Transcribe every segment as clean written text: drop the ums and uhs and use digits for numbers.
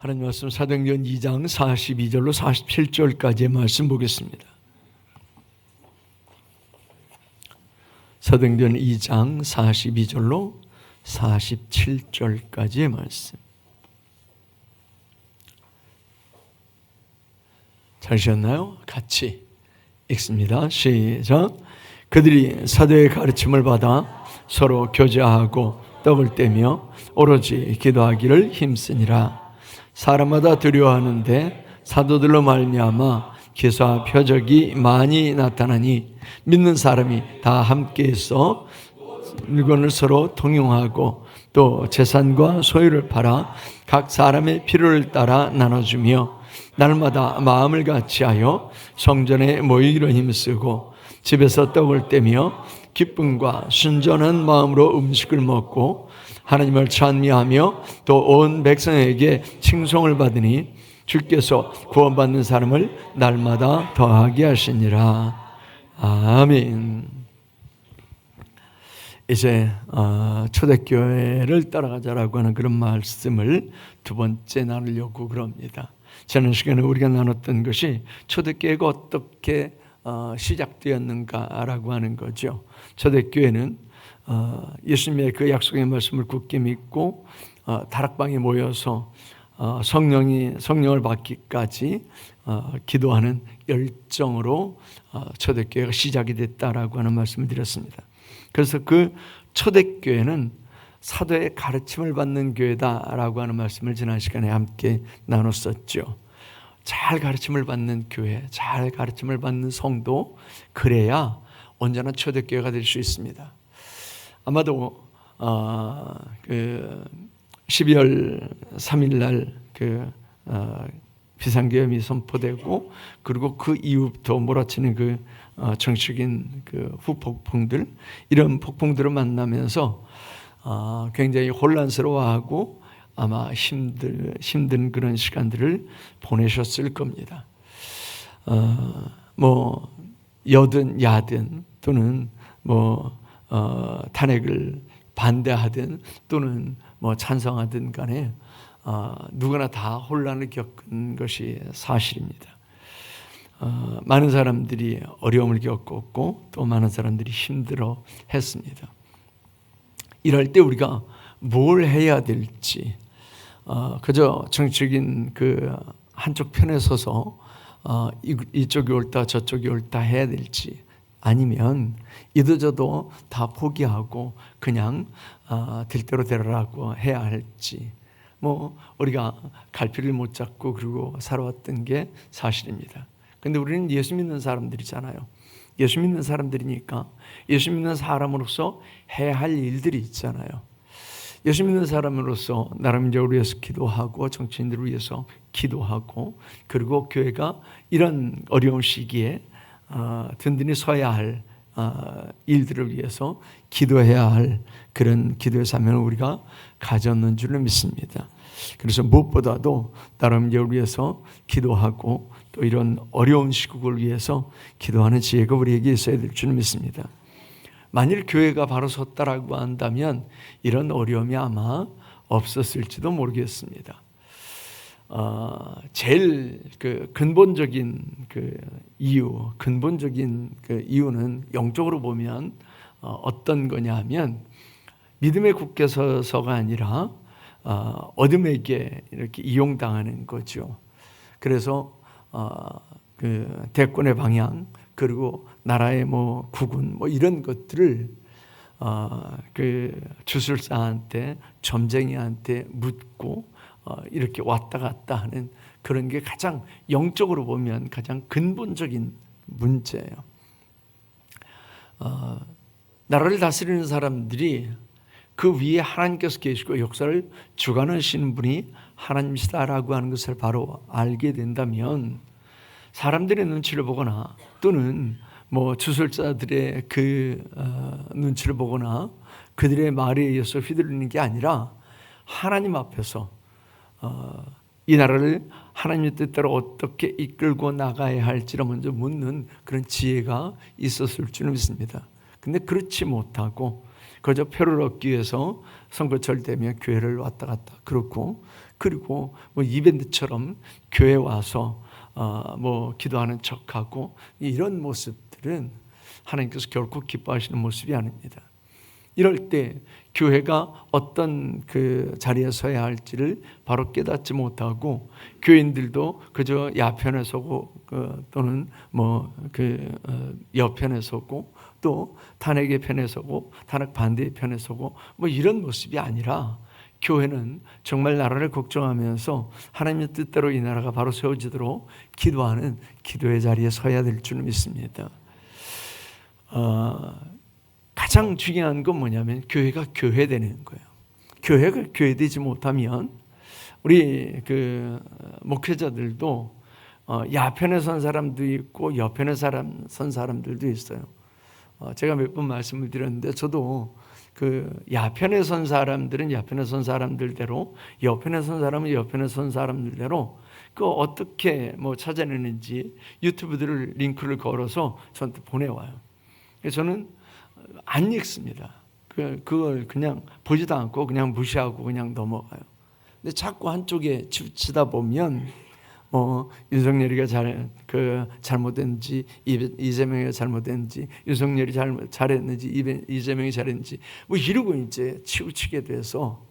하나님 말씀 사도행전 2장 42절로 47절까지의 말씀 보겠습니다. 사도행전 2장 42절로 47절까지의 말씀. 찾으셨나요? 같이 읽습니다. 시작. 그들이 사도의 가르침을 받아 서로 교제하고 떡을 떼며 오로지 기도하기를 힘쓰니라. 사람마다 두려워하는데 사도들로 말미암아 기사와 표적이 많이 나타나니 믿는 사람이 다 함께해서 물건을 서로 통용하고 또 재산과 소유를 팔아 각 사람의 필요를 따라 나눠주며 날마다 마음을 같이하여 성전에 모이기로 힘쓰고 집에서 떡을 떼며 기쁨과 순전한 마음으로 음식을 먹고 하나님을 찬미하며 또 온 백성에게 칭송을 받으니 주께서 구원받는 사람을 날마다 더하게 하시니라. 아멘. 이제 초대교회를 따라가자라고 하는 그런 말씀을 두 번째 나누려고 그럽니다. 지난 시간에 우리가 나눴던 것이 초대교회가 어떻게 시작되었는가라고 하는 거죠. 초대교회는 예수님의 그 약속의 말씀을 굳게 믿고 다락방에 모여서 성령을 받기까지 기도하는 열정으로 초대교회가 시작이 됐다라고 하는 말씀을 드렸습니다. 그래서 그 초대교회는 사도의 가르침을 받는 교회다라고 하는 말씀을 지난 시간에 함께 나눴었죠. 잘 가르침을 받는 교회, 잘 가르침을 받는 성도, 그래야 온전한 초대교회가 될 수 있습니다. 아마도 12월 3일 날 비상계엄이 선포되고 그리고 그 이후부터 몰아치는 그 정치적인 그 후폭풍들, 이런 폭풍들을 만나면서 굉장히 혼란스러워하고 아마 힘든 그런 시간들을 보내셨을 겁니다. 뭐 여든 야든 또는 탄핵을 반대하든 또는 찬성하든 간에 누구나 다 혼란을 겪은 것이 사실입니다. 많은 사람들이 어려움을 겪었고 또 많은 사람들이 힘들어 했습니다. 이럴 때 우리가 뭘 해야 될지, 그저 정치적인 그 한쪽 편에 서서 이쪽이 옳다 저쪽이 옳다 해야 될지, 아니면 이도저도 다 포기하고 그냥 될 대로 되라고 해야 할지, 우리가 갈피를 못 잡고 그러고 살아왔던 게 사실입니다. 근데 우리는 예수 믿는 사람들이잖아요. 예수 믿는 사람들이니까 예수 믿는 사람으로서 해야 할 일들이 있잖아요. 예수 믿는 사람으로서 나라민족을 위해서 기도하고 정치인들을 위해서 기도하고 그리고 교회가 이런 어려운 시기에 든든히 서야 할 일들을 위해서 기도해야 할 그런 기도의 사명을 우리가 가졌는 줄로 믿습니다. 그래서 무엇보다도 나라민족을 위해서 기도하고 또 이런 어려운 시국을 위해서 기도하는 지혜가 우리에게 있어야 될 줄로 믿습니다. 만일 교회가 바로 섰다라고 한다면 이런 어려움이 아마 없었을지도 모르겠습니다. 제일 근본적인 이유는 영적으로 보면 어떤 거냐 하면 믿음에 굳게 서서가 아니라 어둠에게 이렇게 이용당하는 거죠. 그래서 대권의 방향 그리고 나라의 국운 이런 것들을 주술사한테 점쟁이한테 묻고 이렇게 왔다 갔다 하는 그런 게 가장 영적으로 보면 가장 근본적인 문제예요. 나라를 다스리는 사람들이 그 위에 하나님께서 계시고 역사를 주관하시는 분이 하나님이시다라고 하는 것을 바로 알게 된다면 사람들의 눈치를 보거나 또는 주술자들의 눈치를 보거나 그들의 말에 의해서 휘둘리는 게 아니라 하나님 앞에서 이 나라를 하나님의 뜻대로 어떻게 이끌고 나가야 할지를 먼저 묻는 그런 지혜가 있었을 줄 믿습니다. 근데 그렇지 못하고 그저 표를 얻기 위해서 선거철 되면 교회를 왔다 갔다 그렇고, 그리고 뭐 이벤트처럼 교회 와서 뭐 기도하는 척하고, 이런 모습들은 하나님께서 결코 기뻐하시는 모습이 아닙니다. 이럴 때 교회가 어떤 그 자리에 서야 할지를 바로 깨닫지 못하고, 교인들도 그저 야편에 서고 또는 뭐 그 여편에 서고, 또 탄핵의 편에 서고 탄핵 반대의 편에 서고, 뭐 이런 모습이 아니라, 교회는 정말 나라를 걱정하면서 하나님의 뜻대로 이 나라가 바로 세워지도록 기도하는 기도의 자리에 서야 될 줄 믿습니다. 가장 중요한 건 뭐냐면 교회가 교회되는 거예요. 교회가 교회되지 못하면 우리 그 목회자들도 야편에 선 사람도 있고 여편에 선 사람들도 있어요. 제가 몇 번 말씀을 드렸는데, 저도 그 야편에 선 사람들은 야편에 선 사람들대로, 여편에 선 사람은 여편에 선 사람들대로 그 어떻게 뭐 찾아내는지 유튜브들을 링크를 걸어서 저한테 보내와요. 저는 안 읽습니다. 그걸 그냥 보지도 않고 그냥 무시하고 그냥 넘어가요. 근데 자꾸 한쪽에 치우치다 보면 윤석열이가 잘못했는지, 이재명이가 잘못했는지, 윤석열이 잘했는지, 이재명이 잘했는지 뭐 이러고 이제 치우치게 돼서,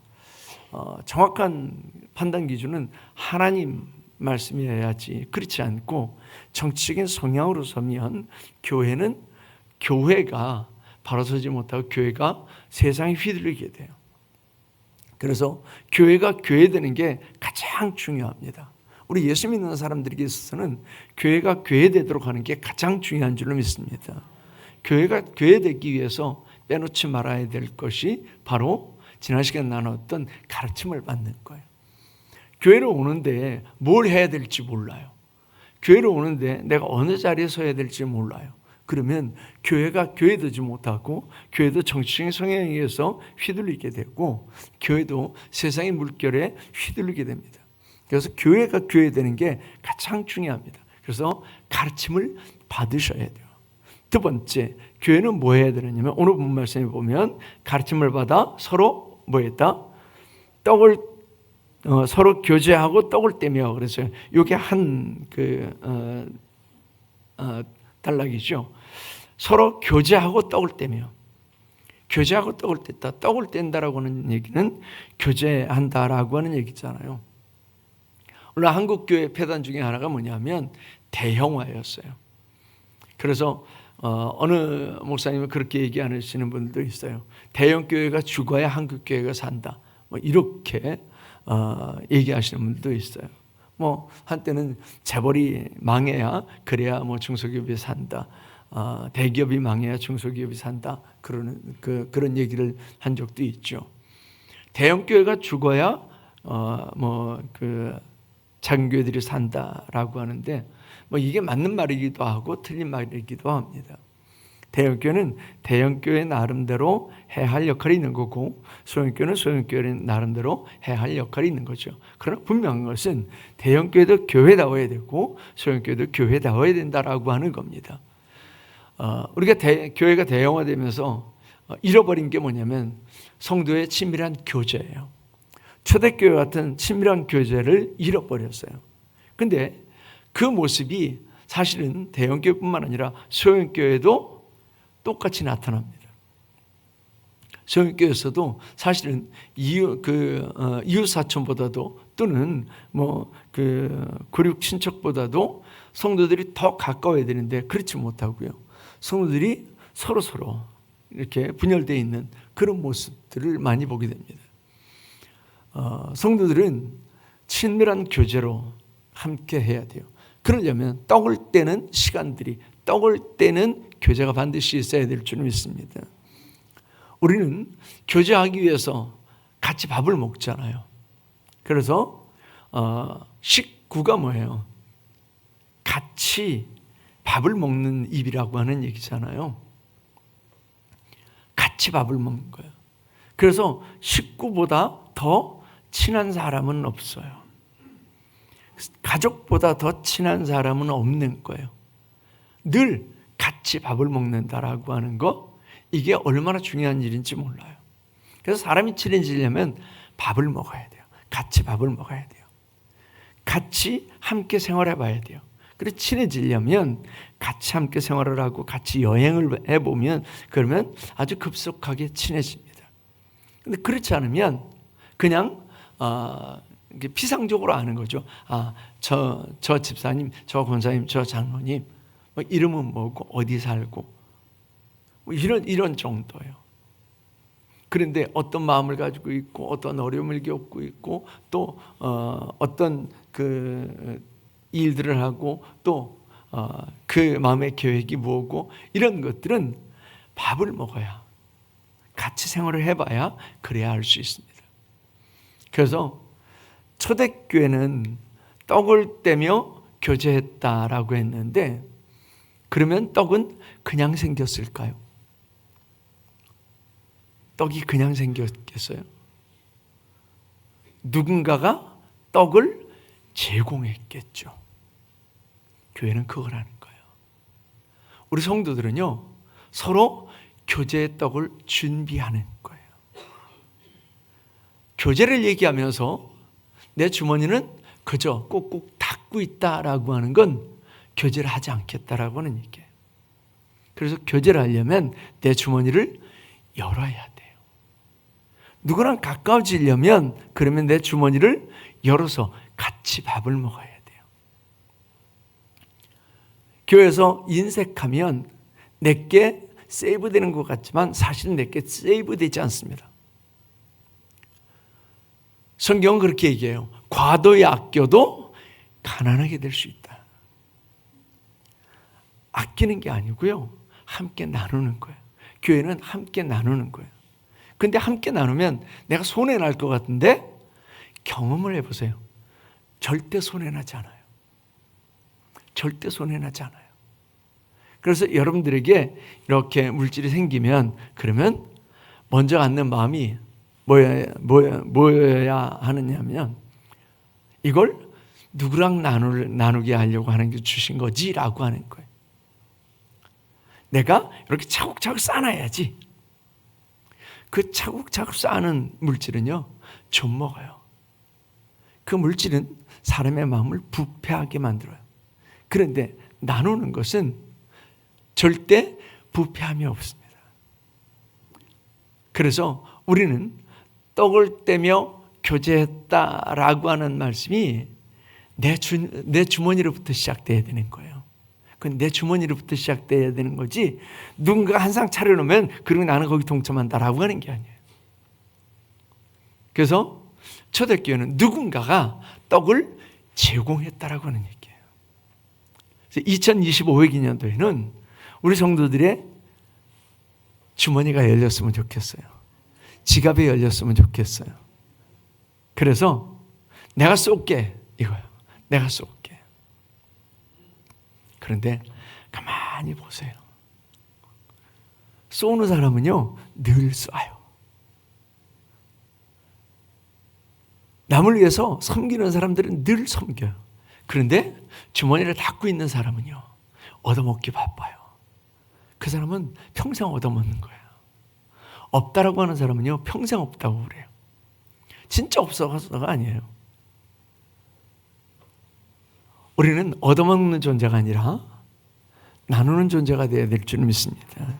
정확한 판단 기준은 하나님 말씀이어야지, 그렇지 않고 정치적인 성향으로 서면 교회가 바로 서지 못하고 교회가 세상에 휘둘리게 돼요. 그래서 교회가 교회되는 게 가장 중요합니다. 우리 예수 믿는 사람들에게 있어서는 교회가 교회되도록 하는 게 가장 중요한 줄로 믿습니다. 교회가 교회되기 위해서 빼놓지 말아야 될 것이 바로 지난 시간 나눴던 가르침을 받는 거예요. 교회를 오는데 뭘 해야 될지 몰라요. 교회를 오는데 내가 어느 자리에 서야 될지 몰라요. 그러면 교회가 교회되지 못하고, 교회도 정치적인 성향에 의해서 휘둘리게 되고, 교회도 세상의 물결에 휘둘리게 됩니다. 그래서 교회가 교회되는 게 가장 중요합니다. 그래서 가르침을 받으셔야 돼요. 두 번째, 교회는 뭐 해야 되느냐면, 오늘 본 말씀에 보면 가르침을 받아 서로 뭐 했다? 서로 교제하고 떡을 떼며, 그래서 이게 한 단락이죠. 서로 교제하고 떡을 떼며, 교제하고 떡을 뗐다. 떡을 뗀다라고 하는 얘기는 교제한다라고 하는 얘기잖아요. 물론 한국교회 폐단 중에 하나가 뭐냐면 대형화였어요. 그래서 어느 목사님은 그렇게 얘기하시는 분들도 있어요. 대형교회가 죽어야 한국교회가 산다, 뭐 이렇게 얘기하시는 분들도 있어요. 뭐 한때는 재벌이 망해야, 그래야 뭐 중소기업이 산다, 대기업이 망해야 중소기업이 산다, 그런 얘기를 한 적도 있죠. 대형교회가 죽어야 작은 교회들이 산다라고 하는데, 뭐 이게 맞는 말이기도 하고 틀린 말이기도 합니다. 대형교회는 대형교회 나름대로 해야 할 역할이 있는 거고, 소형교회는 소형교회 나름대로 해야 할 역할이 있는 거죠. 그러나 분명한 것은 대형교회도 교회다워야 되고 소형교회도 교회다워야 된다라고 하는 겁니다. 우리가 교회가 대형화되면서 잃어버린 게 뭐냐면 성도의 친밀한 교제예요. 초대교회 같은 친밀한 교제를 잃어버렸어요. 근데 그 모습이 사실은 대형교회뿐만 아니라 소형교회도 똑같이 나타납니다. 소형교회에서도 사실은 이웃사촌보다도, 또는 구륙 친척보다도 성도들이 더 가까워야 되는데 그렇지 못하고요. 성도들이 서로 이렇게 분열되어 있는 그런 모습들을 많이 보게 됩니다. 성도들은 친밀한 교제로 함께 해야 돼요. 그러려면 떡을 떼는 시간들이, 떡을 떼는 교제가 반드시 있어야 될 줄 믿습니다. 우리는 교제하기 위해서 같이 밥을 먹잖아요. 그래서 식구가 뭐예요? 같이 밥을 먹는 입이라고 하는 얘기잖아요. 같이 밥을 먹는 거예요. 그래서 식구보다 더 친한 사람은 없어요. 가족보다 더 친한 사람은 없는 거예요. 늘 같이 밥을 먹는다라고 하는 거, 이게 얼마나 중요한 일인지 몰라요. 그래서 사람이 친해지려면 밥을 먹어야 돼요. 같이 밥을 먹어야 돼요. 같이 함께 생활해 봐야 돼요. 그래서 친해지려면 같이 함께 생활을 하고 같이 여행을 해보면 그러면 아주 급속하게 친해집니다. 근데 그렇지 않으면 그냥 피상적으로 아는 거죠. 저 집사님, 저 권사님, 저 장로님, 뭐 이름은 뭐고 어디 살고 뭐 이런 정도예요. 그런데 어떤 마음을 가지고 있고 어떤 어려움을 겪고 있고 또 어떤 그 일들을 하고 또 그 마음의 계획이 뭐고 이런 것들은 밥을 먹어야 같이 생활을 해봐야 그래야 알 수 있습니다. 그래서 초대교회는 떡을 떼며 교제했다라고 했는데 그러면 떡은 그냥 생겼을까요? 떡이 그냥 생겼겠어요? 누군가가 떡을 제공했겠죠. 교회는 그걸 하는 거예요. 우리 성도들은요, 서로 교제의 떡을 준비하는 거예요. 교제를 얘기하면서 내 주머니는 그저 꼭꼭 닫고 있다라고 하는 건 교제를 하지 않겠다라고 하는 얘기예요. 그래서 교제를 하려면 내 주머니를 열어야 돼요. 누구랑 가까워지려면 그러면 내 주머니를 열어서 같이 밥을 먹어야 돼요. 교회에서 인색하면 내게 세이브되는 것 같지만 사실은 내게 세이브되지 않습니다. 성경은 그렇게 얘기해요. 과도히 아껴도 가난하게 될 수 있다. 아끼는 게 아니고요. 함께 나누는 거예요. 교회는 함께 나누는 거예요. 근데 함께 나누면 내가 손해날 것 같은데 경험을 해보세요. 절대 손해나지 않아요. 절대 손해나지 않아요. 그래서 여러분들에게 이렇게 물질이 생기면 그러면 먼저 갖는 마음이 뭐여야 하느냐면 이걸 누구랑 나누게 하려고 하는 게 주신 거지라고 하는 거예요. 내가 이렇게 차곡차곡 쌓아놔야지. 그 차곡차곡 쌓는 물질은요, 좀 먹어요. 그 물질은 사람의 마음을 부패하게 만들어요. 그런데 나누는 것은 절대 부패함이 없습니다. 그래서 우리는 떡을 떼며 교제했다라고 하는 말씀이 내 주머니로부터 시작돼야 되는 거예요. 그건 내 주머니로부터 시작돼야 되는 거지 누군가가 한 상 차려놓으면 그리고 나는 거기 동참한다라고 하는 게 아니에요. 그래서 초대교회는 누군가가 떡을 제공했다라고 하는 얘기예요. 그래서 2025년도에는 우리 성도들의 주머니가 열렸으면 좋겠어요. 지갑이 열렸으면 좋겠어요. 그래서 내가 쏠게 이거예요. 내가 쏠게. 그런데 가만히 보세요. 쏘는 사람은요 늘 쏴요. 남을 위해서 섬기는 사람들은 늘 섬겨요. 그런데 주머니를 닫고 있는 사람은요 얻어먹기 바빠요. 그 사람은 평생 얻어먹는 거예요. 없다라고 하는 사람은요 평생 없다고 그래요. 진짜 없어서가 아니에요. 우리는 얻어먹는 존재가 아니라 나누는 존재가 되어야 될 줄 믿습니다.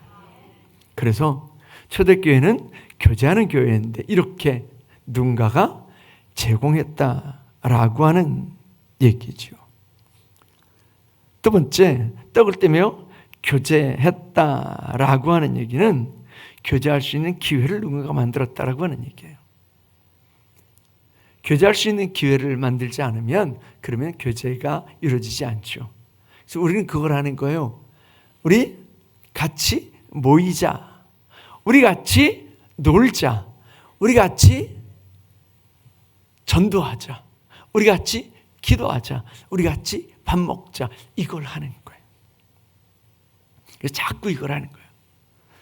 그래서 초대교회는 교제하는 교회인데 이렇게 누군가가 제공했다라고 하는 얘기죠. 두 번째, 떡을 떼며 교제했다라고 하는 얘기는 교제할 수 있는 기회를 누군가가 만들었다라고 하는 얘기예요. 교제할 수 있는 기회를 만들지 않으면 그러면 교제가 이루어지지 않죠. 그래서 우리는 그걸 하는 거예요. 우리 같이 모이자. 우리 같이 놀자. 우리 같이 전도하자. 우리 같이 기도하자. 우리 같이 밥 먹자. 이걸 하는 거예요. 그래서 자꾸 이걸 하는 거예요.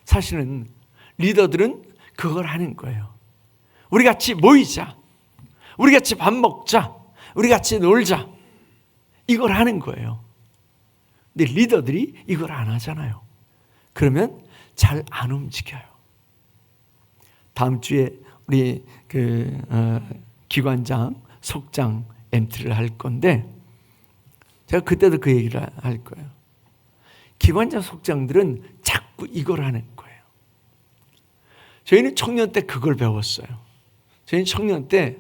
사실은 리더들은 그걸 하는 거예요. 우리 같이 모이자. 우리 같이 밥 먹자. 우리 같이 놀자. 이걸 하는 거예요. 근데 리더들이 이걸 안 하잖아요. 그러면 잘 안 움직여요. 다음 주에 우리 기관장, 속장 MT를 할 건데 제가 그때도 그 얘기를 할 거예요. 기관장, 속장들은 자꾸 이걸 하는 거예요. 저희는 청년 때 그걸 배웠어요. 저희는 청년 때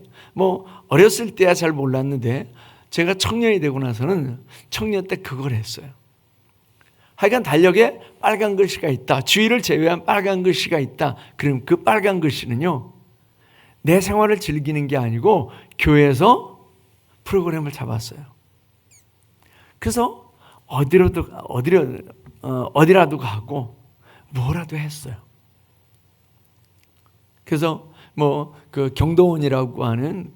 어렸을 때야 잘 몰랐는데 제가 청년이 되고 나서는 청년 때 그걸 했어요. 하여간 달력에 빨간 글씨가 있다. 주일을 제외한 빨간 글씨가 있다. 그럼 그 빨간 글씨는요, 내 생활을 즐기는 게 아니고 교회에서 프로그램을 잡았어요. 그래서 어디라도 가고 뭐라도 했어요. 그래서 그 경도원이라고 하는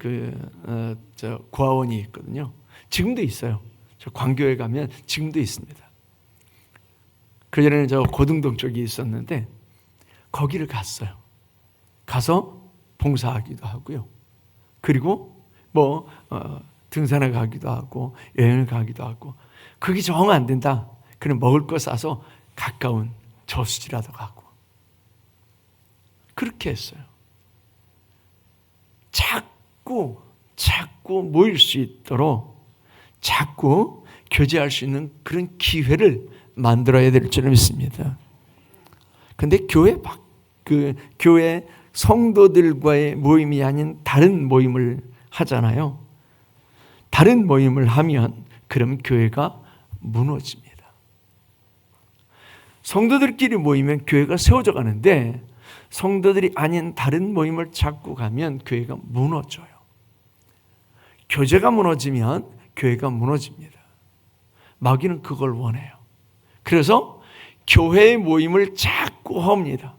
고아원이 있거든요. 지금도 있어요. 저 광교에 가면 지금도 있습니다. 그전에는 저 고등동 쪽에 있었는데 거기를 갔어요. 가서 봉사하기도 하고요. 그리고 등산을 가기도 하고 여행을 가기도 하고, 그게 정 안 된다. 그럼 먹을 거 싸서 가까운 저수지라도 가고 그렇게 했어요. 자꾸 모일 수 있도록 자꾸 교제할 수 있는 그런 기회를 만들어야 될 줄 믿습니다. 그런데 교회 성도들과의 모임이 아닌 다른 모임을 하잖아요. 다른 모임을 하면 그럼 교회가 무너집니다. 성도들끼리 모이면 교회가 세워져 가는데 성도들이 아닌 다른 모임을 찾고 가면 교회가 무너져요. 교제가 무너지면 교회가 무너집니다. 마귀는 그걸 원해요. 그래서 교회의 모임을 자꾸 헙니다.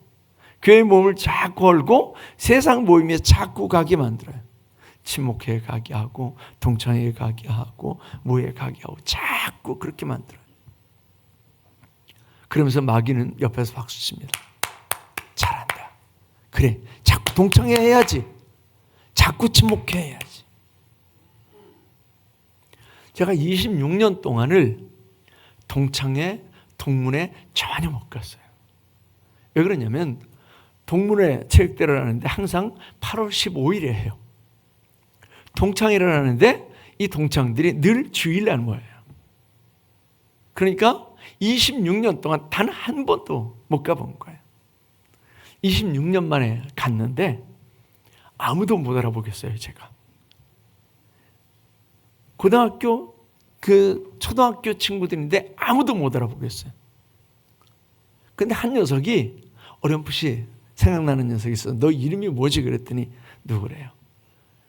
교회 모임을 자꾸 헐고 세상 모임에 자꾸 가게 만들어요. 친목회에 가게 하고 동창회에 가게 하고 모회에 가게 하고 자꾸 그렇게 만들어요. 그러면서 마귀는 옆에서 박수 칩니다. 잘한다. 그래, 자꾸 동창회 해야지. 자꾸 친목회 해야지. 제가 26년 동안을 동창회, 동문회 전혀 못 갔어요. 왜 그러냐면 동문회 체육대회를 하는데 항상 8월 15일에 해요. 동창회를 하는데 이 동창들이 늘 주일날 모여요. 그러니까 26년 동안 단 한 번도 못 가본 거예요. 26년 만에 갔는데 아무도 못 알아보겠어요, 제가. 고등학교, 초등학교 친구들인데 아무도 못 알아보겠어요. 근데 한 녀석이 어렴풋이 생각나는 녀석이 있어요. 너 이름이 뭐지? 그랬더니 누구래요.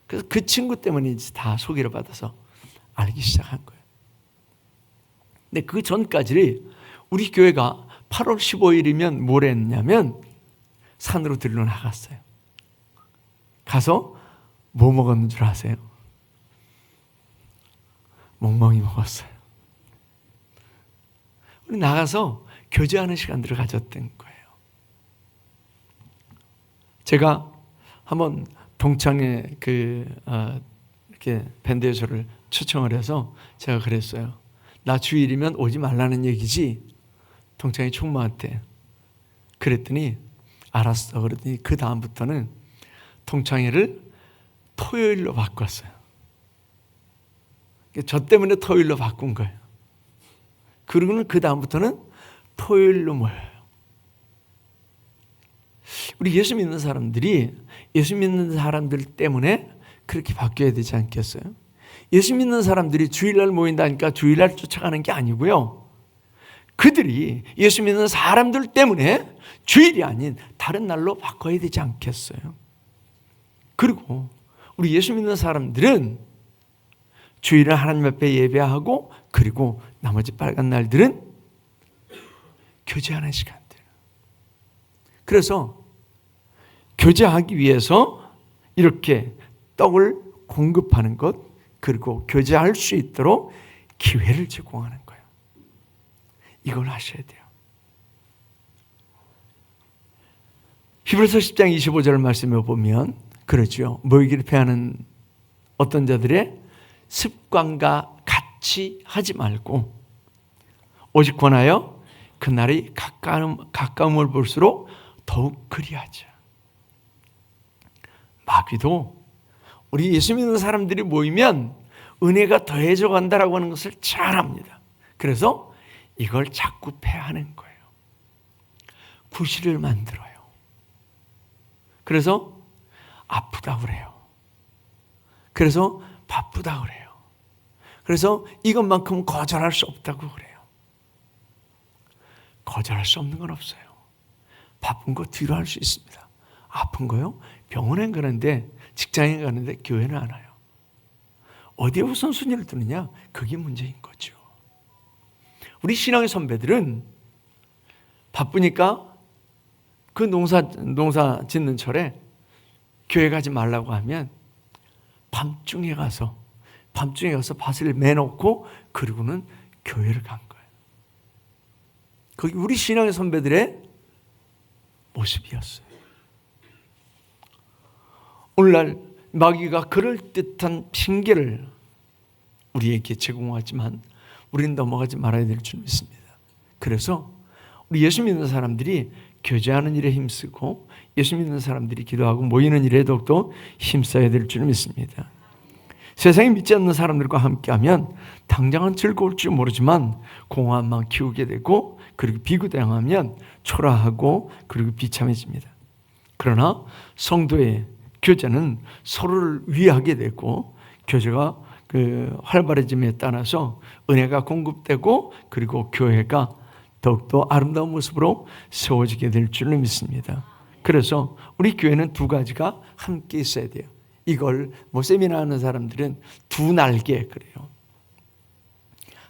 그래서 그 친구 때문에 이제 다 소개를 받아서 알기 시작한 거예요. 근데 그 전까지 우리 교회가 8월 15일이면 뭘 했냐면 산으로 들러 나갔어요. 가서 뭐 먹었는 줄 아세요? 멍멍이 먹었어요. 우리 나가서 교제하는 시간들을 가졌던 거예요. 제가 한번 동창회 이렇게 밴드 연주를 초청을 해서 제가 그랬어요. 나 주일이면 오지 말라는 얘기지? 동창회 총무한테. 그랬더니 알았어. 그랬더니 그 다음부터는 동창회를 토요일로 바꿨어요. 저 때문에 토요일로 바꾼 거예요. 그리고는 그 다음부터는 토요일로 모여요. 우리 예수 믿는 사람들이 예수 믿는 사람들 때문에 그렇게 바뀌어야 되지 않겠어요? 예수 믿는 사람들이 주일날 모인다니까 주일날 쫓아가는 게 아니고요. 그들이 예수 믿는 사람들 때문에 주일이 아닌 다른 날로 바꿔야 되지 않겠어요? 그리고 우리 예수 믿는 사람들은 주일을 하나님 앞에 예배하고 그리고 나머지 빨간 날들은 교제하는 시간들. 그래서 교제하기 위해서 이렇게 떡을 공급하는 것, 그리고 교제할 수 있도록 기회를 제공하는 거예요. 이걸 하셔야 돼요. 히브리서 10장 25절 말씀에 보면 그러죠. 모이기를 패하는 어떤 자들의 습관과 같이 하지 말고 오직 권하여 그날이 가까움을 볼수록 더욱 그리하죠. 마귀도 우리 예수 믿는 사람들이 모이면 은혜가 더해져 간다라고 하는 것을 잘 압니다. 그래서 이걸 자꾸 패하는 거예요. 구실을 만들어요. 그래서 아프다 그래요. 그래서 바쁘다 그래요. 그래서 이것만큼 거절할 수 없다고 그래요. 거절할 수 없는 건 없어요. 바쁜 거 뒤로 할 수 있습니다. 아픈 거요? 병원에 가는데, 직장에 가는데 교회는 안 와요. 어디에 우선순위를 두느냐? 그게 문제인 거죠. 우리 신앙의 선배들은 바쁘니까 그 농사 짓는 철에 교회 가지 말라고 하면 밤중에 가서 밭을 매놓고 그리고는 교회를 간 거예요. 그게 우리 신앙의 선배들의 모습이었어요. 오늘날 마귀가 그럴듯한 핑계를 우리에게 제공하지만 우리는 넘어가지 말아야 될 줄 믿습니다. 그래서 우리 예수 믿는 사람들이 교제하는 일에 힘쓰고 예수 믿는 사람들이 기도하고 모이는 일에 더욱더 힘써야 될 줄 믿습니다. 세상에 믿지 않는 사람들과 함께하면 당장은 즐거울지 모르지만 공허함만 키우게 되고 그리고 비교당하면 초라하고 그리고 비참해집니다. 그러나 성도의 교제는 서로를 위하게 되고 교제가 활발해짐에 따라서 은혜가 공급되고 그리고 교회가 더욱더 아름다운 모습으로 세워지게 될 줄로 믿습니다. 그래서 우리 교회는 두 가지가 함께 있어야 돼요. 이걸 세미나 하는 사람들은 두 날개 그래요.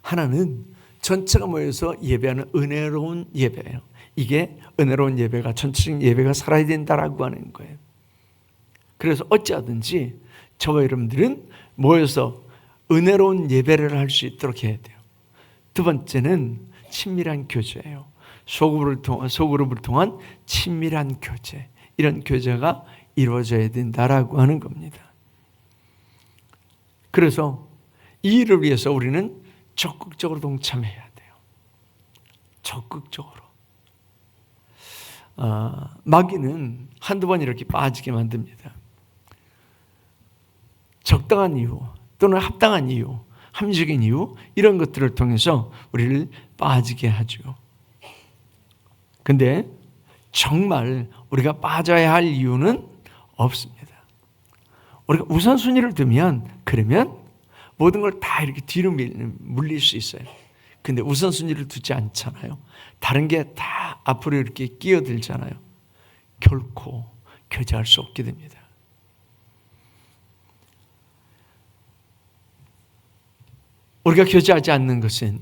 하나는 전체가 모여서 예배하는 은혜로운 예배예요. 이게 은혜로운 예배가 전체적인 예배가 살아야 된다라고 하는 거예요. 그래서 어찌하든지 저와 여러분들은 모여서 은혜로운 예배를 할 수 있도록 해야 돼요. 두 번째는 친밀한 교제예요. 소그룹을 통한 친밀한 교제. 이런 교제가 이루어져야 된다라고 하는 겁니다. 그래서 이 일을 위해서 우리는 적극적으로 동참해야 돼요. 적극적으로. 마귀는 한두 번 이렇게 빠지게 만듭니다. 적당한 이유 또는 합당한 이유, 합리적인 이유 이런 것들을 통해서 우리를 빠지게 하죠. 근데 정말 우리가 빠져야 할 이유는 없습니다. 우리가 우선순위를 두면 그러면 모든 걸 다 이렇게 뒤로 물릴 수 있어요. 근데 우선순위를 두지 않잖아요. 다른 게 다 앞으로 이렇게 끼어들잖아요. 결코 교제할 수 없게 됩니다. 우리가 교제하지 않는 것은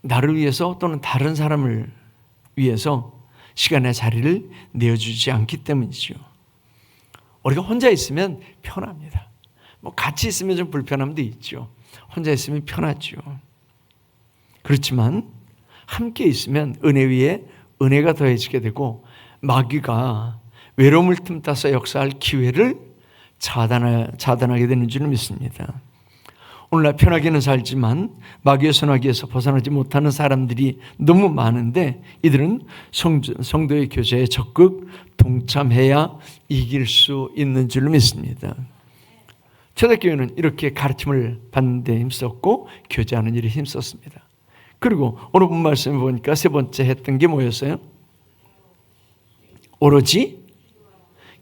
나를 위해서 또는 다른 사람을 위해서 시간의 자리를 내어주지 않기 때문이죠. 우리가 혼자 있으면 편합니다. 같이 있으면 좀 불편함도 있죠. 혼자 있으면 편하죠. 그렇지만 함께 있으면 은혜 위에 은혜가 더해지게 되고 마귀가 외로움을 틈타서 역사할 기회를 차단하게 되는 줄 믿습니다. 오늘날 편하게는 살지만 마귀의 선악에서 벗어나지 못하는 사람들이 너무 많은데 이들은 성도의 교제에 적극 동참해야 이길 수 있는 줄 믿습니다. 초대교회는 이렇게 가르침을 받는 데 힘썼고 교제하는 일에 힘썼습니다. 그리고 오늘 본 말씀을 보니까 세 번째 했던 게 뭐였어요? 오로지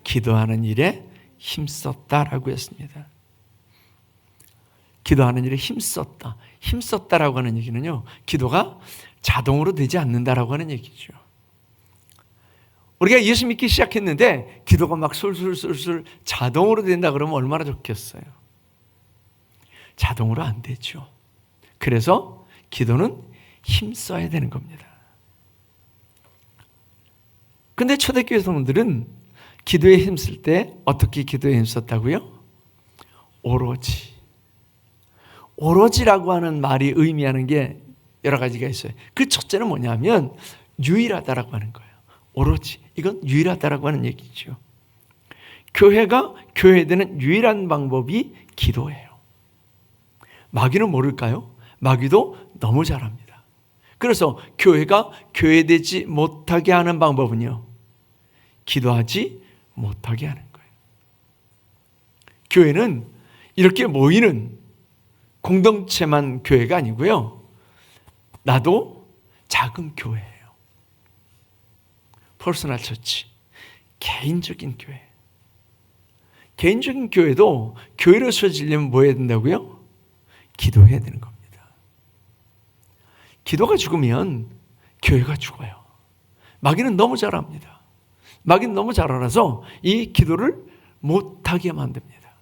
기도하는 일에 힘썼다라고 했습니다. 기도하는 일에 힘썼다. 힘썼다라고 하는 얘기는요, 기도가 자동으로 되지 않는다라고 하는 얘기죠. 우리가 예수 믿기 시작했는데 기도가 막 술술 자동으로 된다 그러면 얼마나 좋겠어요. 자동으로 안 되죠. 그래서 기도는 힘써야 되는 겁니다. 근데 초대교회 성도들은 기도에 힘쓸 때 어떻게 기도에 힘썼다고요? 오로지라고 하는 말이 의미하는 게 여러 가지가 있어요. 그 첫째는 뭐냐면 유일하다라고 하는 거예요. 오로지. 이건 유일하다라고 하는 얘기죠. 교회가 교회되는 유일한 방법이 기도예요. 마귀는 모를까요? 마귀도 너무 잘합니다. 그래서 교회가 교회되지 못하게 하는 방법은요, 기도하지 못하게 하는 거예요. 교회는 이렇게 모이는 공동체만 교회가 아니고요, 나도 작은 교회예요. 퍼스널 처치, 개인적인 교회. 개인적인 교회도 교회로 서지려면 뭐 해야 된다고요? 기도해야 되는 겁니다. 기도가 죽으면 교회가 죽어요. 마귀는 너무 잘 압니다. 마귀는 너무 잘 알아서 이 기도를 못하게 만듭니다.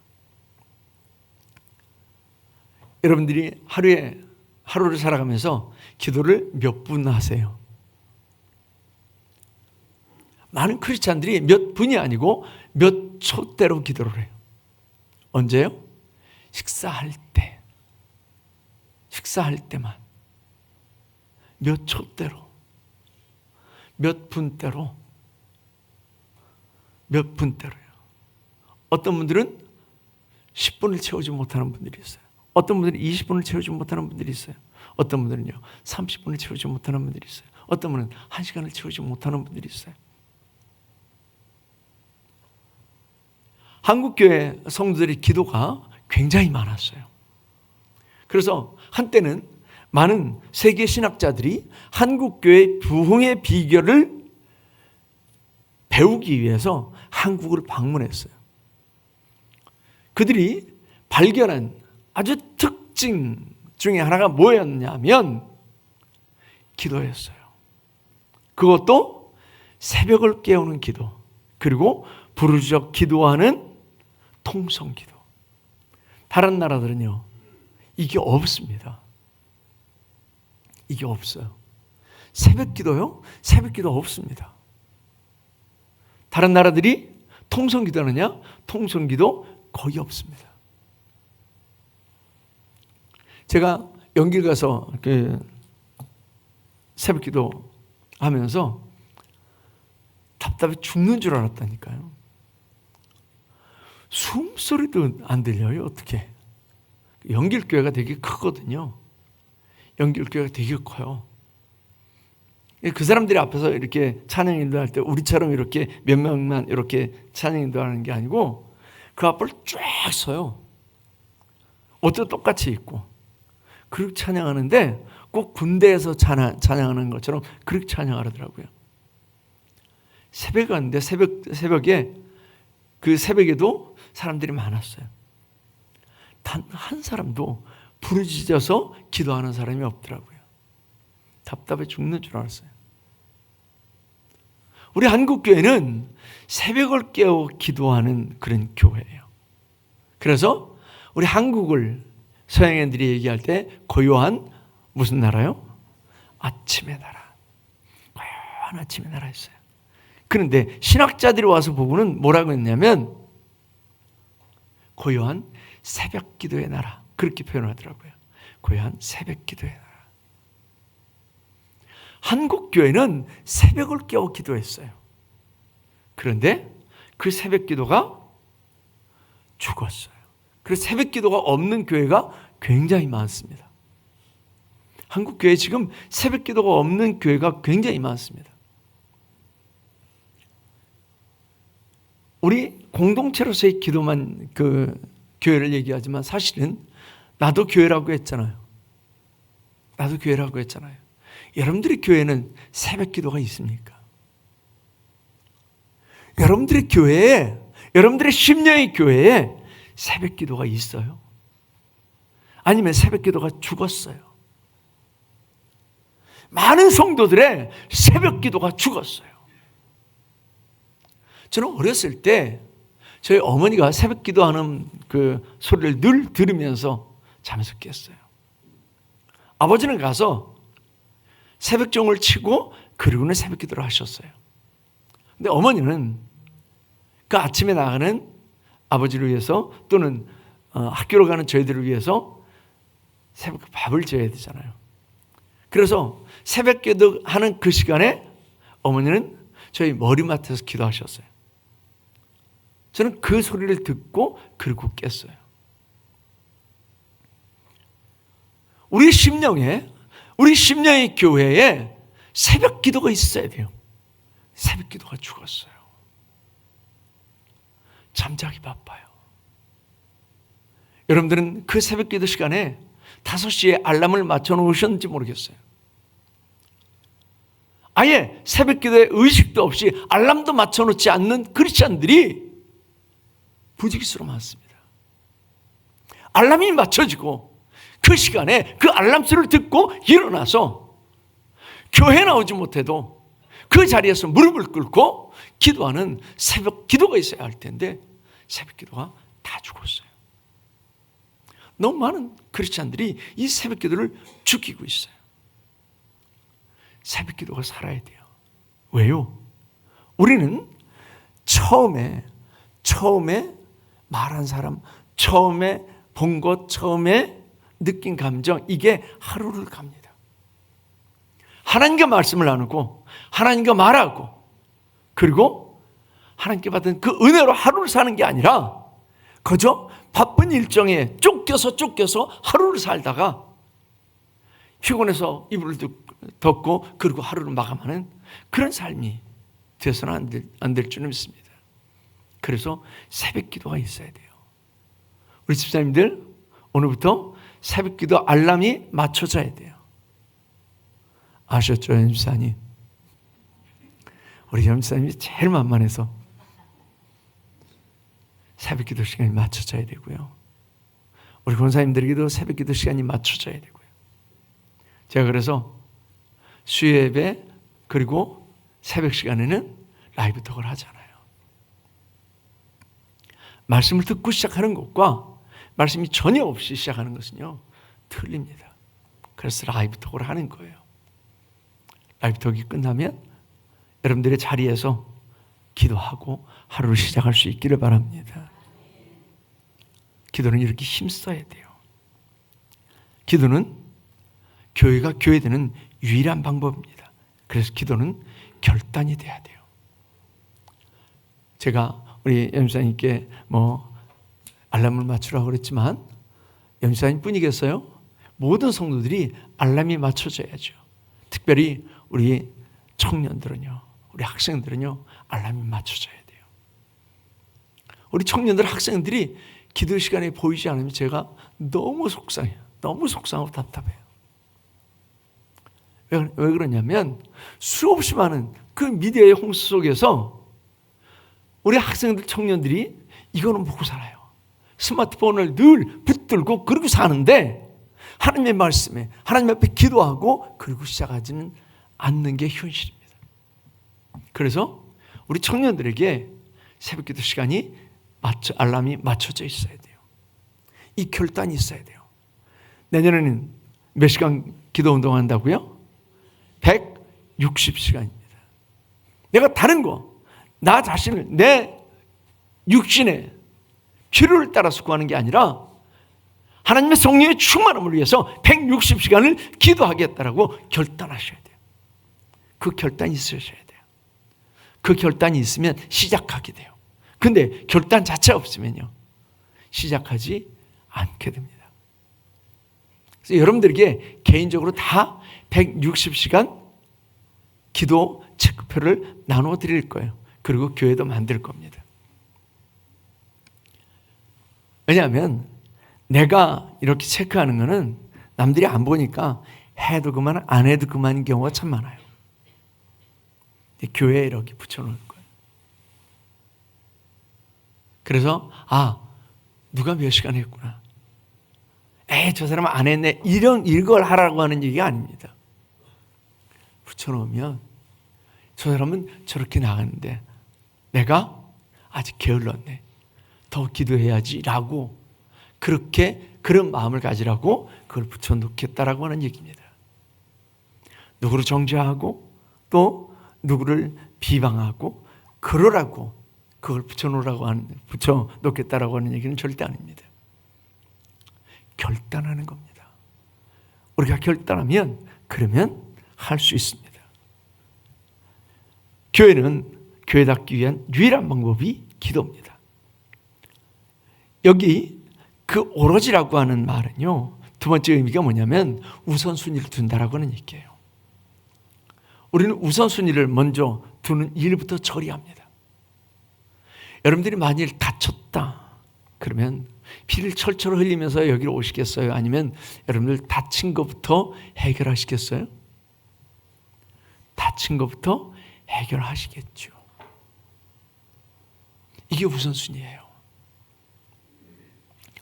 여러분들이 하루를 살아가면서 기도를 몇 분 하세요? 많은 크리스찬들이 몇 분이 아니고 몇 초대로 기도를 해요. 언제요? 식사할 때. 식사할 때만. 몇 초대로. 몇 분대로. 몇 분대로요. 어떤 분들은 10분을 채우지 못하는 분들이 있어요. 어떤 분들은 20분을 채우지 못하는 분들이 있어요. 어떤 분들은요 30분을 채우지 못하는 분들이 있어요. 어떤 분은 1시간을 채우지 못하는 분들이 있어요. 한국교회 성도들의 기도가 굉장히 많았어요. 그래서 한때는 많은 세계 신학자들이 한국교회 부흥의 비결을 배우기 위해서 한국을 방문했어요. 그들이 발견한 아주 특징 중에 하나가 뭐였냐면 기도였어요. 그것도 새벽을 깨우는 기도, 그리고 부르짖어 기도하는 통성기도. 다른 나라들은요 이게 없습니다. 이게 없어요. 새벽기도요? 새벽기도 없습니다. 다른 나라들이 통성기도 하느냐? 통성기도 거의 없습니다. 제가 연길 가서 새벽기도 하면서 답답해 죽는 줄 알았다니까요. 숨소리도 안 들려요. 어떻게? 연길교회가 되게 크거든요. 연길교회가 되게 커요. 그 사람들이 앞에서 이렇게 찬양 인도할 때 우리처럼 이렇게 몇 명만 이렇게 찬양 인도하는 게 아니고 그 앞을 쫙 서요. 옷도 똑같이 입고 그렇게 찬양하는데 꼭 군대에서 찬양하는 것처럼 그렇게 찬양하더라고요. 새벽에 왔는데 새벽에 그 새벽에도 사람들이 많았어요. 단 한 사람도 부르짖어서 기도하는 사람이 없더라고요. 답답해 죽는 줄 알았어요. 우리 한국교회는 새벽을 깨워 기도하는 그런 교회예요. 그래서 우리 한국을 서양인들이 얘기할 때 고요한 무슨 나라요? 아침의 나라. 고요한 아침의 나라였어요. 그런데 신학자들이 와서 보고는 뭐라고 했냐면 고요한 새벽 기도의 나라, 그렇게 표현하더라고요. 고요한 새벽 기도의 나라. 한국 교회는 새벽을 깨워 기도했어요. 그런데 그 새벽 기도가 죽었어요. 그래서 새벽 기도가 없는 교회가 굉장히 많습니다. 한국 교회에 지금 새벽 기도가 없는 교회가 굉장히 많습니다. 우리 공동체로서의 기도만 그 교회를 얘기하지만 사실은 나도 교회라고 했잖아요. 나도 교회라고 했잖아요. 여러분들의 교회는 새벽 기도가 있습니까? 여러분들의 교회에, 여러분들의 심령의 교회에 새벽 기도가 있어요? 아니면 새벽 기도가 죽었어요? 많은 성도들의 새벽 기도가 죽었어요. 저는 어렸을 때 저희 어머니가 새벽 기도하는 그 소리를 늘 들으면서 잠에서 깼어요. 아버지는 가서 새벽종을 치고 그리고는 새벽 기도를 하셨어요. 근데 어머니는 그 아침에 나가는 아버지를 위해서 또는 학교로 가는 저희들을 위해서 새벽 밥을 지어야 되잖아요. 그래서 새벽 기도하는 그 시간에 어머니는 저희 머리맡에서 기도하셨어요. 저는 그 소리를 듣고 그리고 깼어요. 우리 심령에 우리 심령의 교회에 새벽 기도가 있어야 돼요. 새벽 기도가 죽었어요. 잠자기 바빠요. 여러분들은 그 새벽 기도 시간에 5시에 알람을 맞춰 놓으셨는지 모르겠어요. 아예 새벽 기도에 의식도 없이 알람도 맞춰 놓지 않는 크리스찬들이 부지기수로 많습니다. 알람이 맞춰지고 그 시간에 그 알람 소리를 듣고 일어나서 교회 나오지 못해도 그 자리에서 무릎을 꿇고 기도하는 새벽 기도가 있어야 할 텐데 새벽 기도가 다 죽었어요. 너무 많은 크리스찬들이 이 새벽 기도를 죽이고 있어요. 새벽 기도가 살아야 돼요. 왜요? 우리는 처음에 말한 사람, 처음에 본 것, 처음에 느낀 감정, 이게 하루를 갑니다. 하나님과 말씀을 나누고 하나님과 말하고 그리고 하나님께 받은 그 은혜로 하루를 사는 게 아니라 그저 바쁜 일정에 쫓겨서 하루를 살다가 피곤해서 이불을 덮고 그리고 하루를 마감하는 그런 삶이 되어서는 안 될 줄은 믿습니다. 그래서 새벽 기도가 있어야 돼요. 우리 집사님들 오늘부터 새벽 기도 알람이 맞춰져야 돼요. 아셨죠, 연집사님? 우리 연집사님이 제일 만만해서 새벽 기도 시간이 맞춰져야 되고요. 우리 권사님들에게도 새벽 기도 시간이 맞춰져야 되고요. 제가 그래서 수요예배 그리고 새벽 시간에는 라이브 톡을 하잖아요. 말씀을 듣고 시작하는 것과 말씀이 전혀 없이 시작하는 것은요 틀립니다. 그래서 라이브 톡을 하는 거예요. 라이브 톡이 끝나면 여러분들의 자리에서 기도하고 하루를 시작할 수 있기를 바랍니다. 기도는 이렇게 힘써야 돼요. 기도는 교회가 교회되는 유일한 방법입니다. 그래서 기도는 결단이 돼야 돼요. 제가 우리 연주사님께 알람을 맞추라고 그랬지만 연주사님 뿐이겠어요? 모든 성도들이 알람이 맞춰져야죠. 특별히 우리 청년들은요, 우리 학생들은요, 알람이 맞춰져야 돼요. 우리 청년들, 학생들이 기도 시간에 보이지 않으면 제가 너무 속상해요. 너무 속상하고 답답해요. 왜 그러냐면 수없이 많은 그 미디어의 홍수 속에서 우리 학생들, 청년들이 이거는 보고 살아요. 스마트폰을 늘 붙들고 그러고 사는데 하나님의 말씀에 하나님 앞에 기도하고 그리고 시작하지는 않는 게 현실입니다. 그래서 우리 청년들에게 새벽기도 시간이 알람이 맞춰져 있어야 돼요. 이 결단이 있어야 돼요. 내년에는 몇 시간 기도 운동한다고요? 160시간입니다. 내가 다른 거, 나 자신을 내 육신의 필요를 따라서 구하는 게 아니라 하나님의 성령의 충만함을 위해서 160시간을 기도하겠다라고 결단하셔야 돼요. 그 결단이 있으셔야 돼요. 그 결단이 있으면 시작하게 돼요. 근데 결단 자체가 없으면요, 시작하지 않게 됩니다. 그래서 여러분들에게 개인적으로 다 160시간 기도 체크표를 나눠 드릴 거예요. 그리고 교회도 만들 겁니다. 왜냐하면 내가 이렇게 체크하는 거는 남들이 안 보니까 해도 그만 안 해도 그만인 경우가 참 많아요. 교회에 이렇게 붙여놓을 거예요. 그래서 누가 몇 시간 했구나. 저 사람은 안 했네. 이걸 하라고 하는 얘기가 아닙니다. 붙여놓으면 저 사람은 저렇게 나갔는데 내가 아직 게을렀네. 더 기도해야지 라고 그런 마음을 가지라고 그걸 붙여놓겠다라고 하는 얘기입니다. 누구를 정죄하고 또 누구를 비방하고 그러라고 그걸 붙여놓겠다라고 하는 얘기는 절대 아닙니다. 결단하는 겁니다. 우리가 결단하면 그러면 할 수 있습니다. 교회는 교회답기 위한 유일한 방법이 기도입니다. 여기 그 오로지라고 하는 말은요, 두 번째 의미가 뭐냐면 우선순위를 둔다라고는 얘기예요. 우리는 우선순위를 먼저 두는 일부터 처리합니다. 여러분들이 만일 다쳤다 그러면 피를 철철 흘리면서 여기로 오시겠어요? 아니면 여러분들 다친 것부터 해결하시겠어요? 다친 것부터 해결하시겠죠. 이게 우선순위예요.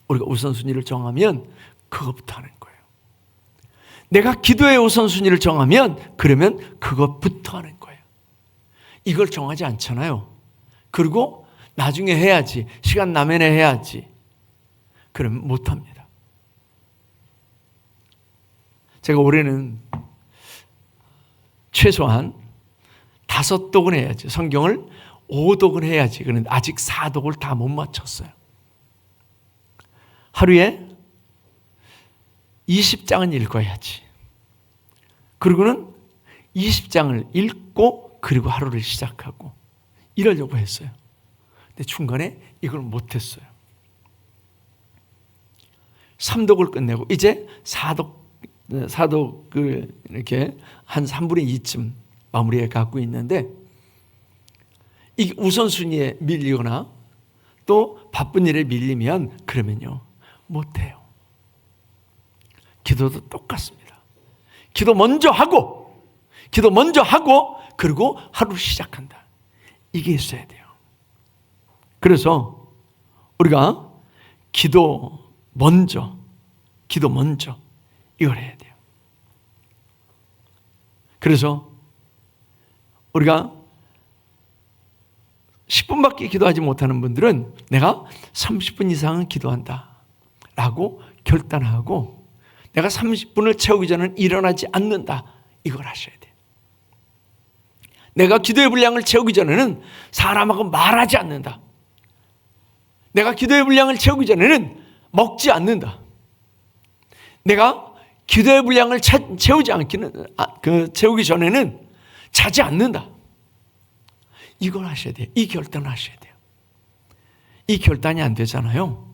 우리가 우선순위를 정하면 그것부터 하는 거예요. 내가 기도의 우선순위를 정하면 그러면 그것부터 하는 거예요. 이걸 정하지 않잖아요. 그리고 나중에 해야지, 시간 나면 해야지, 그러면 못합니다. 제가 올해는 최소한 5독은 해야지, 성경을 5독은 해야지. 그런데 아직 4독을 다 못 맞췄어요. 하루에 20장은 읽어야지. 그리고는 20장을 읽고 그리고 하루를 시작하고 이러려고 했어요. 근데 중간에 이걸 못했어요. 3독을 끝내고 이제 4독을 이렇게 한 3분의 2쯤 마무리해 갖고 있는데, 이 우선순위에 밀리거나 또 바쁜 일에 밀리면 그러면요 못해요. 기도도 똑같습니다. 기도 먼저 하고 그리고 하루 시작한다. 이게 있어야 돼요. 그래서 우리가 기도 먼저 이걸 해야 돼요. 그래서 우리가 10분밖에 기도하지 못하는 분들은 내가 30분 이상은 기도한다 라고 결단하고 내가 30분을 채우기 전에는 일어나지 않는다, 이걸 하셔야 돼요. 내가 기도의 분량을 채우기 전에는 사람하고 말하지 않는다. 내가 기도의 분량을 채우기 전에는 먹지 않는다. 내가 기도의 분량을 채우기 전에는 자지 않는다. 이걸 하셔야 돼요. 이 결단을 하셔야 돼요. 이 결단이 안 되잖아요.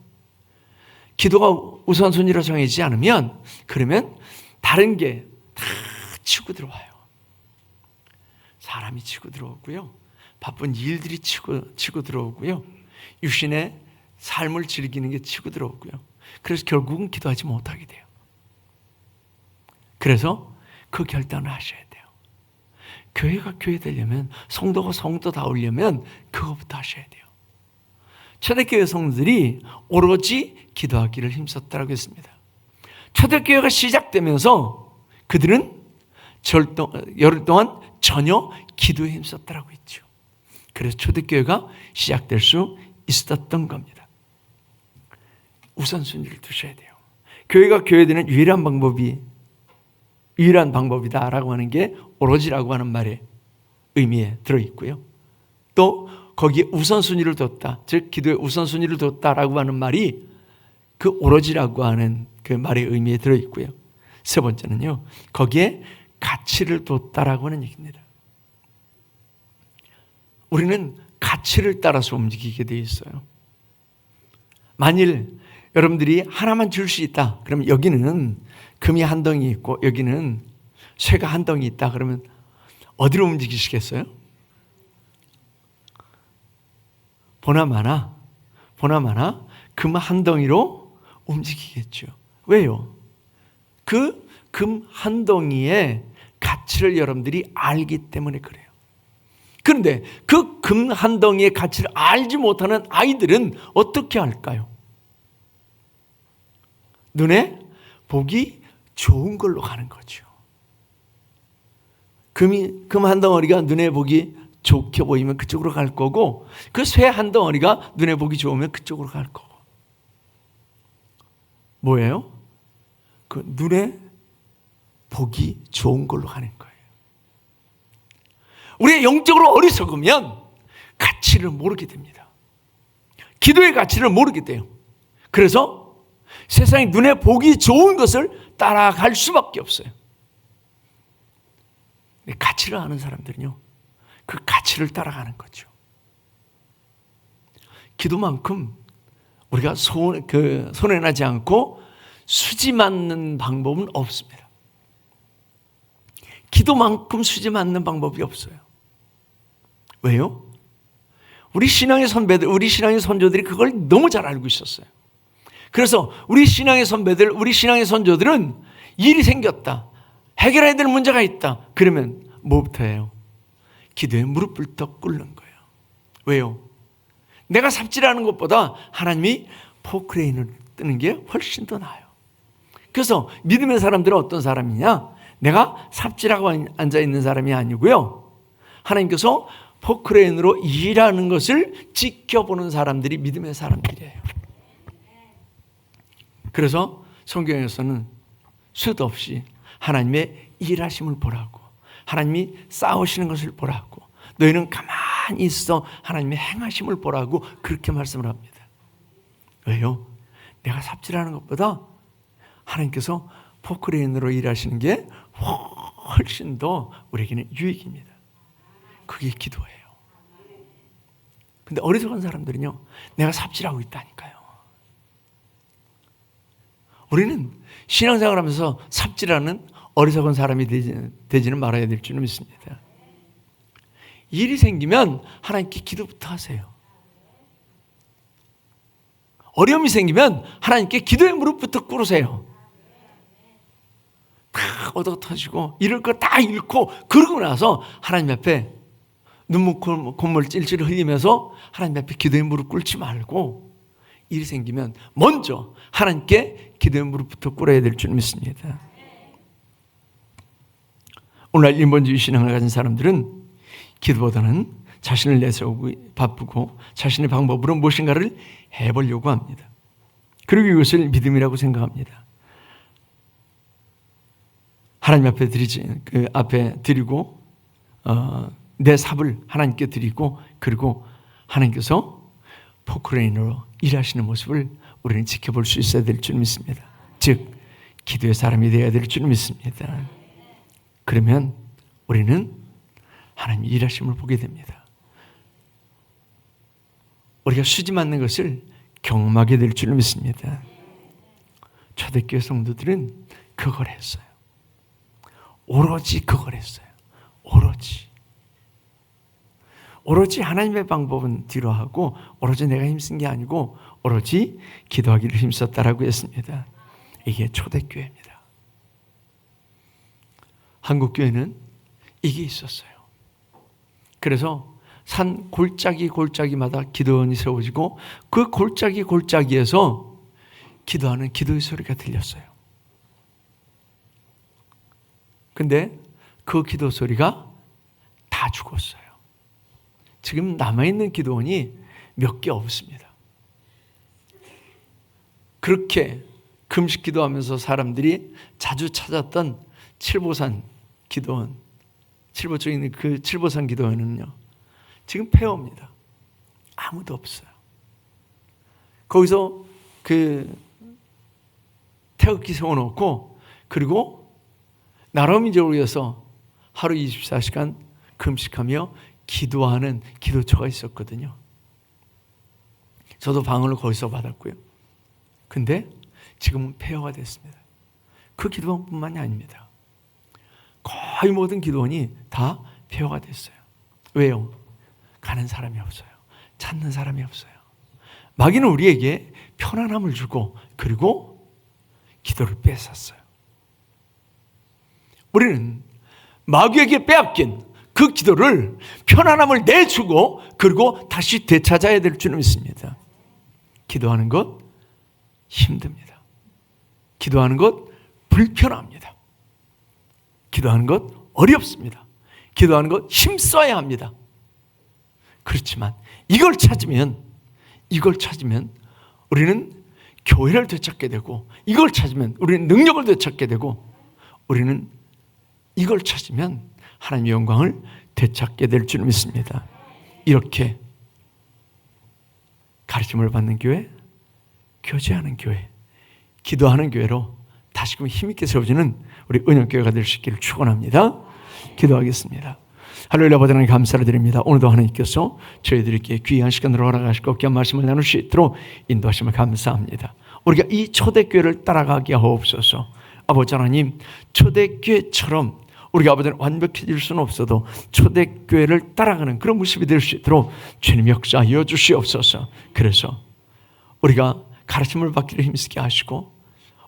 기도가 우선순위로 정해지지 않으면 그러면 다른 게 다 치고 들어와요. 사람이 치고 들어오고요. 바쁜 일들이 치고 들어오고요. 육신의 삶을 즐기는 게 치고 들어오고요. 그래서 결국은 기도하지 못하게 돼요. 그래서 그 결단을 하셔야 돼요. 교회가 교회 되려면, 성도가 성도다우려면 그것부터 하셔야 돼요. 초대교회 성도들이 오로지 기도하기를 힘썼다고 했습니다. 초대교회가 시작되면서 그들은 열흘 동안 전혀 기도에 힘썼다고 했죠. 그래서 초대교회가 시작될 수 있었던 겁니다. 우선순위를 두셔야 돼요. 교회가 교회되는 유일한 방법이다라고 하는 게 오로지라고 하는 말의 의미에 들어있고요. 또 거기에 우선순위를 뒀다, 즉 기도에 우선순위를 뒀다라고 하는 말이 그 오로지라고 하는 그 말의 의미에 들어있고요. 세 번째는요, 거기에 가치를 뒀다라고 하는 얘기입니다. 우리는 가치를 따라서 움직이게 되어 있어요. 만일 여러분들이 하나만 줄 수 있다, 그러면 여기는 금이 한 덩이 있고 여기는 쇠가 한 덩이 있다, 그러면 어디로 움직이시겠어요? 보나마나 금 한 덩이로 움직이겠죠. 왜요? 그 금 한 덩이의 가치를 여러분들이 알기 때문에 그래요. 그런데 그 금 한 덩이의 가치를 알지 못하는 아이들은 어떻게 할까요? 눈에 보기 좋은 걸로 가는 거죠. 금 한 덩어리가 눈에 보기 좋게 보이면 그쪽으로 갈 거고, 그 쇠 한 덩어리가 눈에 보기 좋으면 그쪽으로 갈 거고. 뭐예요? 그 눈에 보기 좋은 걸로 가는 거예요. 우리가 영적으로 어리석으면 가치를 모르게 됩니다. 기도의 가치를 모르게 돼요. 그래서 세상에 눈에 보기 좋은 것을 따라갈 수밖에 없어요. 가치를 아는 사람들은요, 그 가치를 따라가는 거죠. 기도만큼 우리가 손해나지 않고 수지 맞는 방법은 없습니다. 기도만큼 수지 맞는 방법이 없어요. 왜요? 우리 신앙의 선배들, 우리 신앙의 선조들이 그걸 너무 잘 알고 있었어요. 그래서 우리 신앙의 선배들, 우리 신앙의 선조들은 일이 생겼다, 해결해야 될 문제가 있다, 그러면 뭐부터 해요? 기도에 무릎을 떡 꿇는 거예요. 왜요? 내가 삽질하는 것보다 하나님이 포크레인을 뜨는 게 훨씬 더 나아요. 그래서 믿음의 사람들은 어떤 사람이냐? 내가 삽질하고 앉아있는 사람이 아니고요, 하나님께서 포크레인으로 일하는 것을 지켜보는 사람들이 믿음의 사람들이에요. 그래서 성경에서는 수도 없이 하나님의 일하심을 보라고, 하나님이 싸우시는 것을 보라고, 너희는 가만히 있어 하나님의 행하심을 보라고 그렇게 말씀을 합니다. 왜요? 내가 삽질하는 것보다 하나님께서 포크레인으로 일하시는 게 훨씬 더 우리에게는 유익입니다. 그게 기도예요. 근데 어리석은 사람들은요, 내가 삽질하고 있다니까요. 우리는 신앙생활 하면서 삽질하는 어리석은 사람이 되지는 말아야 될 줄 믿습니다. 일이 생기면 하나님께 기도부터 하세요. 어려움이 생기면 하나님께 기도의 무릎부터 꿇으세요. 다 얻어 터지고 잃을 거 다 잃고 그러고 나서 하나님 앞에 눈물 콧물 찔찔 흘리면서 하나님 앞에 기도의 무릎 꿇지 말고, 일이 생기면 먼저 하나님께 기도의 무릎부터 꿇어야 될 줄 믿습니다. 오늘날 인본주의 신앙을 가진 사람들은 기도보다는 자신을 내세우고 바쁘고 자신의 방법으로 무엇인가를 해보려고 합니다. 그리고 이것을 믿음이라고 생각합니다. 하나님 앞에 드리고 내 삽을 하나님께 드리고, 그리고 하나님께서 포크레인으로 일하시는 모습을 우리는 지켜볼 수 있어야 될 줄 믿습니다. 즉 기도의 사람이 되어야 될 줄 믿습니다. 그러면 우리는 하나님의 일하심을 보게 됩니다. 우리가 수지 맞는 것을 경험하게 될 줄 믿습니다. 초대교회 성도들은 그걸 했어요. 오로지 그걸 했어요. 오로지 하나님의 방법은 뒤로 하고, 오로지 내가 힘쓴 게 아니고 오로지 기도하기를 힘썼다라고 했습니다. 이게 초대교회입니다. 한국교회는 이게 있었어요. 그래서 산 골짜기마다 기도원이 세워지고, 그 골짜기에서 기도하는 기도의 소리가 들렸어요. 근데 그 기도 소리가 다 죽었어요. 지금 남아있는 기도원이 몇 개 없습니다. 그렇게 금식 기도하면서 사람들이 자주 찾았던 칠보산 기도원, 칠보 쪽에 있는 그 칠보산 기도원은요, 지금 폐허입니다. 아무도 없어요. 거기서 그 태극기 세워놓고, 그리고 나라 민족을 위해서 하루 24시간 금식하며 기도하는 기도처가 있었거든요. 저도 방언을 거기서 받았고요. 근데 지금은 폐허가 됐습니다. 그 기도원뿐만이 아닙니다. 거의 모든 기도원이 다 폐허가 됐어요. 왜요? 가는 사람이 없어요. 찾는 사람이 없어요. 마귀는 우리에게 편안함을 주고, 그리고 기도를 뺏었어요. 우리는 마귀에게 빼앗긴 그 기도를 편안함을 내주고, 그리고 다시 되찾아야 될 줄 믿습니다. 기도하는 것 힘듭니다. 기도하는 것 불편합니다. 기도하는 것 어렵습니다. 기도하는 것 힘써야 합니다. 그렇지만 이걸 찾으면 우리는 교회를 되찾게 되고, 이걸 찾으면 우리는 능력을 되찾게 되고, 우리는 이걸 찾으면 하나님의 영광을 되찾게 될 줄 믿습니다. 이렇게 가르침을 받는 교회, 교제하는 교회, 기도하는 교회로 다시금 힘있게 세워지는 우리 은영교회가 될 수 있기를 축원합니다. 기도하겠습니다. 할렐루야. 아버지 하나님 감사를 드립니다. 오늘도 하나님께서 저희들에게 귀한 시간으로 허락하시고 귀한 말씀을 나눌 수 있도록 인도하심을 감사합니다. 우리가 이 초대교회를 따라가게 하옵소서. 아버지 하나님, 초대교회처럼 우리가 아버지는 완벽해질 수는 없어도 초대교회를 따라가는 그런 모습이 될 수 있도록 주님 역사하여 주시옵소서. 그래서 우리가 가르침을 받기를 힘쓰게 하시고,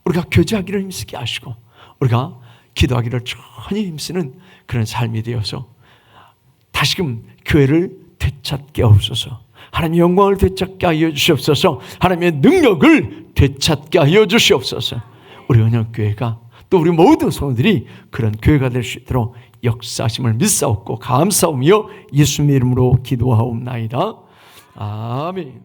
우리가 교제하기를 힘쓰게 하시고, 우리가 기도하기를 전히 힘쓰는 그런 삶이 되어서 다시금 교회를 되찾게 하옵소서. 하나님의 영광을 되찾게 하여 주시옵소서. 하나님의 능력을 되찾게 하여 주시옵소서. 우리 언약교회가 또 우리 모든 성도들이 그런 교회가 될 수 있도록 역사하심을 믿사옵고 감사하며 예수님의 이름으로 기도하옵나이다. 아멘.